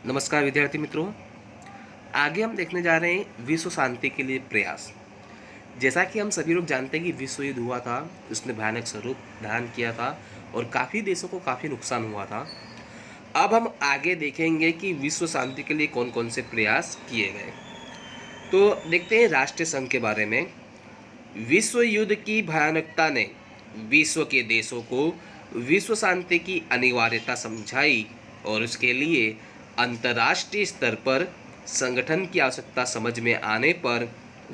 नमस्कार विद्यार्थी मित्रों। आगे हम देखने जा रहे हैं विश्व शांति के लिए प्रयास। जैसा कि हम सभी लोग जानते हैं कि विश्व युद्ध हुआ था, उसने भयानक स्वरूप धारण किया था और काफ़ी देशों को काफ़ी नुकसान हुआ था। अब हम आगे देखेंगे कि विश्व शांति के लिए कौन कौन से प्रयास किए गए। तो देखते हैं राष्ट्रीय संघ के बारे में। विश्व युद्ध की भयानकता ने विश्व के देशों को विश्व शांति की अनिवार्यता समझाई और उसके लिए अंतर्राष्ट्रीय स्तर पर संगठन की आवश्यकता समझ में आने पर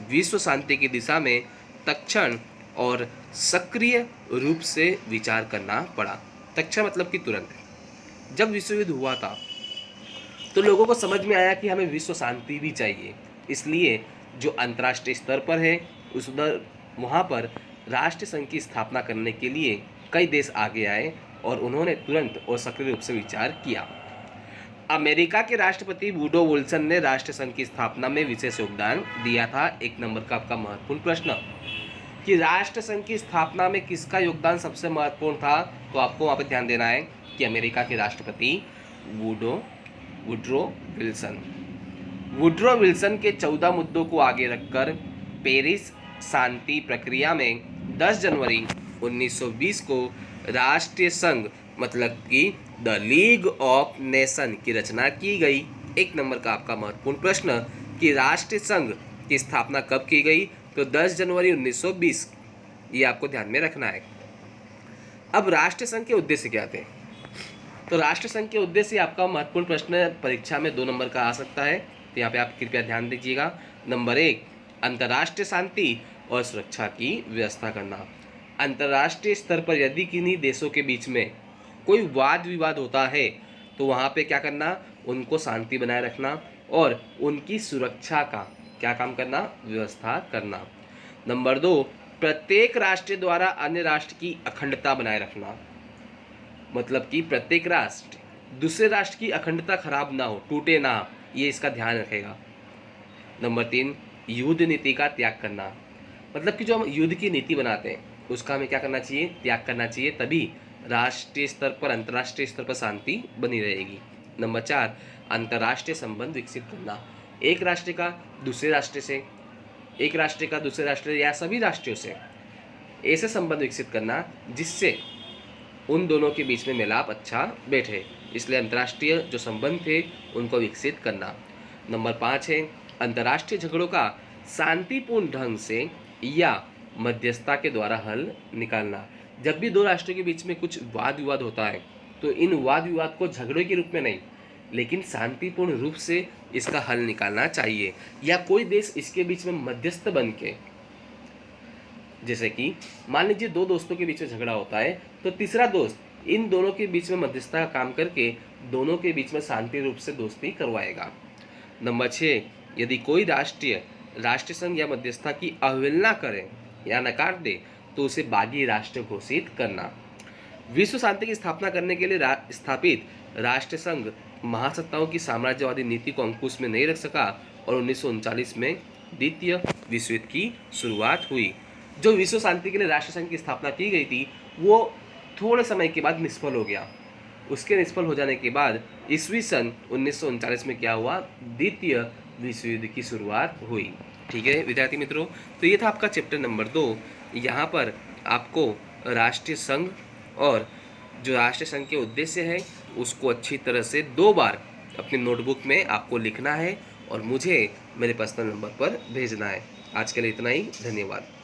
विश्व शांति की दिशा में तत्क्षण और सक्रिय रूप से विचार करना पड़ा। तत्क्षण मतलब कि तुरंत। जब विश्व युद्ध हुआ था तो लोगों को समझ में आया कि हमें विश्व शांति भी चाहिए, इसलिए जो अंतर्राष्ट्रीय स्तर पर है उस वहाँ पर राष्ट्र संघ की स्थापना करने के लिए कई देश आगे आए और उन्होंने तुरंत और सक्रिय रूप से विचार किया। अमेरिका के राष्ट्रपति वुडरो विल्सन ने राष्ट्र संघ की स्थापना में विशेष योगदान दिया था। एक नंबर का आपका महत्वपूर्ण प्रश्न कि राष्ट्र संघ की स्थापना में किसका योगदान सबसे महत्वपूर्ण था, तो आपको वहाँ पर ध्यान देना है कि अमेरिका के राष्ट्रपति वुडरो विल्सन के 14 मुद्दों को आगे रखकर पेरिस शांति प्रक्रिया में 10 जनवरी 1920 को राष्ट्रीय संघ मतलब कि द लीग ऑफ नेशन की रचना की गई। एक नंबर का आपका महत्वपूर्ण प्रश्न कि राष्ट्रीय संघ की स्थापना कब की गई, तो 10 जनवरी 1920। ये आपको ध्यान में रखना है। अब राष्ट्रीय संघ के उद्देश्य क्या थे, तो राष्ट्र संघ के उद्देश्य आपका महत्वपूर्ण प्रश्न परीक्षा में 2 नंबर का आ सकता है, तो यहाँ पे आप कृपया ध्यान दीजिएगा। नंबर 1, अंतर्राष्ट्रीय शांति और सुरक्षा की व्यवस्था करना। अंतर्राष्ट्रीय स्तर पर यदि किन्हीं देशों के बीच में कोई वाद विवाद होता है तो वहाँ पे क्या करना, उनको शांति बनाए रखना और उनकी सुरक्षा का क्या काम करना, व्यवस्था करना। नंबर 2, प्रत्येक राष्ट्र द्वारा अन्य राष्ट्र की अखंडता बनाए रखना, मतलब कि प्रत्येक राष्ट्र दूसरे राष्ट्र की अखंडता खराब ना हो, टूटे ना, ये इसका ध्यान रखेगा। नंबर 3, युद्ध नीति का त्याग करना, मतलब कि जो हम युद्ध की नीति बनाते हैं उसका हमें क्या करना चाहिए, त्याग करना चाहिए, तभी राष्ट्रीय स्तर पर अंतर्राष्ट्रीय स्तर पर शांति बनी रहेगी। नंबर 4, अंतर्राष्ट्रीय संबंध विकसित करना, एक राष्ट्र का दूसरे राष्ट्र से, एक राष्ट्र का दूसरे राष्ट्र या सभी राष्ट्रों से ऐसे संबंध विकसित करना जिससे उन दोनों के बीच में मिलाप अच्छा बैठे, इसलिए अंतर्राष्ट्रीय जो संबंध थे उनको विकसित करना। नंबर 5 है अंतर्राष्ट्रीय झगड़ों का शांतिपूर्ण ढंग से या मध्यस्थता के द्वारा हल निकालना। जब भी दो राष्ट्रों के बीच में कुछ वाद विवाद होता है तो इन वाद विवाद को झगड़े के रूप में नहीं लेकिन शांतिपूर्ण रूप से इसका हल निकालना चाहिए, या कोई देश इसके बीच में मध्यस्थ बन के, जैसे कि मान लीजिए 2 दोस्तों के बीच में झगड़ा होता है तो तीसरा दोस्त इन दोनों के बीच में मध्यस्थता का काम करके दोनों के बीच में शांति रूप से दोस्ती करवाएगा। नंबर 6, यदि कोई राष्ट्र संघ या मध्यस्थता की अवहेलना करे या नकार दे तो उसे बागी राष्ट्र घोषित करना। विश्व शांति की स्थापना करने के लिए स्थापित राष्ट्र संघ महासत्ताओं की साम्राज्यवादी नीति को अंकुश में नहीं रख सका और 1939 में द्वितीय विश्व युद्ध की शुरुआत हुई। जो विश्व शांति के लिए राष्ट्र संघ की स्थापना की गई थी वो थोड़े समय के बाद निष्फल हो गया। उसके निष्फल हो जाने के बाद ईस्वी सन 1939 में क्या हुआ, द्वितीय विश्व युद्ध की शुरुआत हुई। ठीक है विद्यार्थी मित्रों, तो ये था आपका चैप्टर नंबर 2। यहाँ पर आपको राष्ट्रीय संघ और जो राष्ट्रीय संघ के उद्देश्य है उसको अच्छी तरह से 2 बार अपनी नोटबुक में आपको लिखना है और मुझे मेरे पर्सनल नंबर पर भेजना है। आज के लिए इतना ही, धन्यवाद।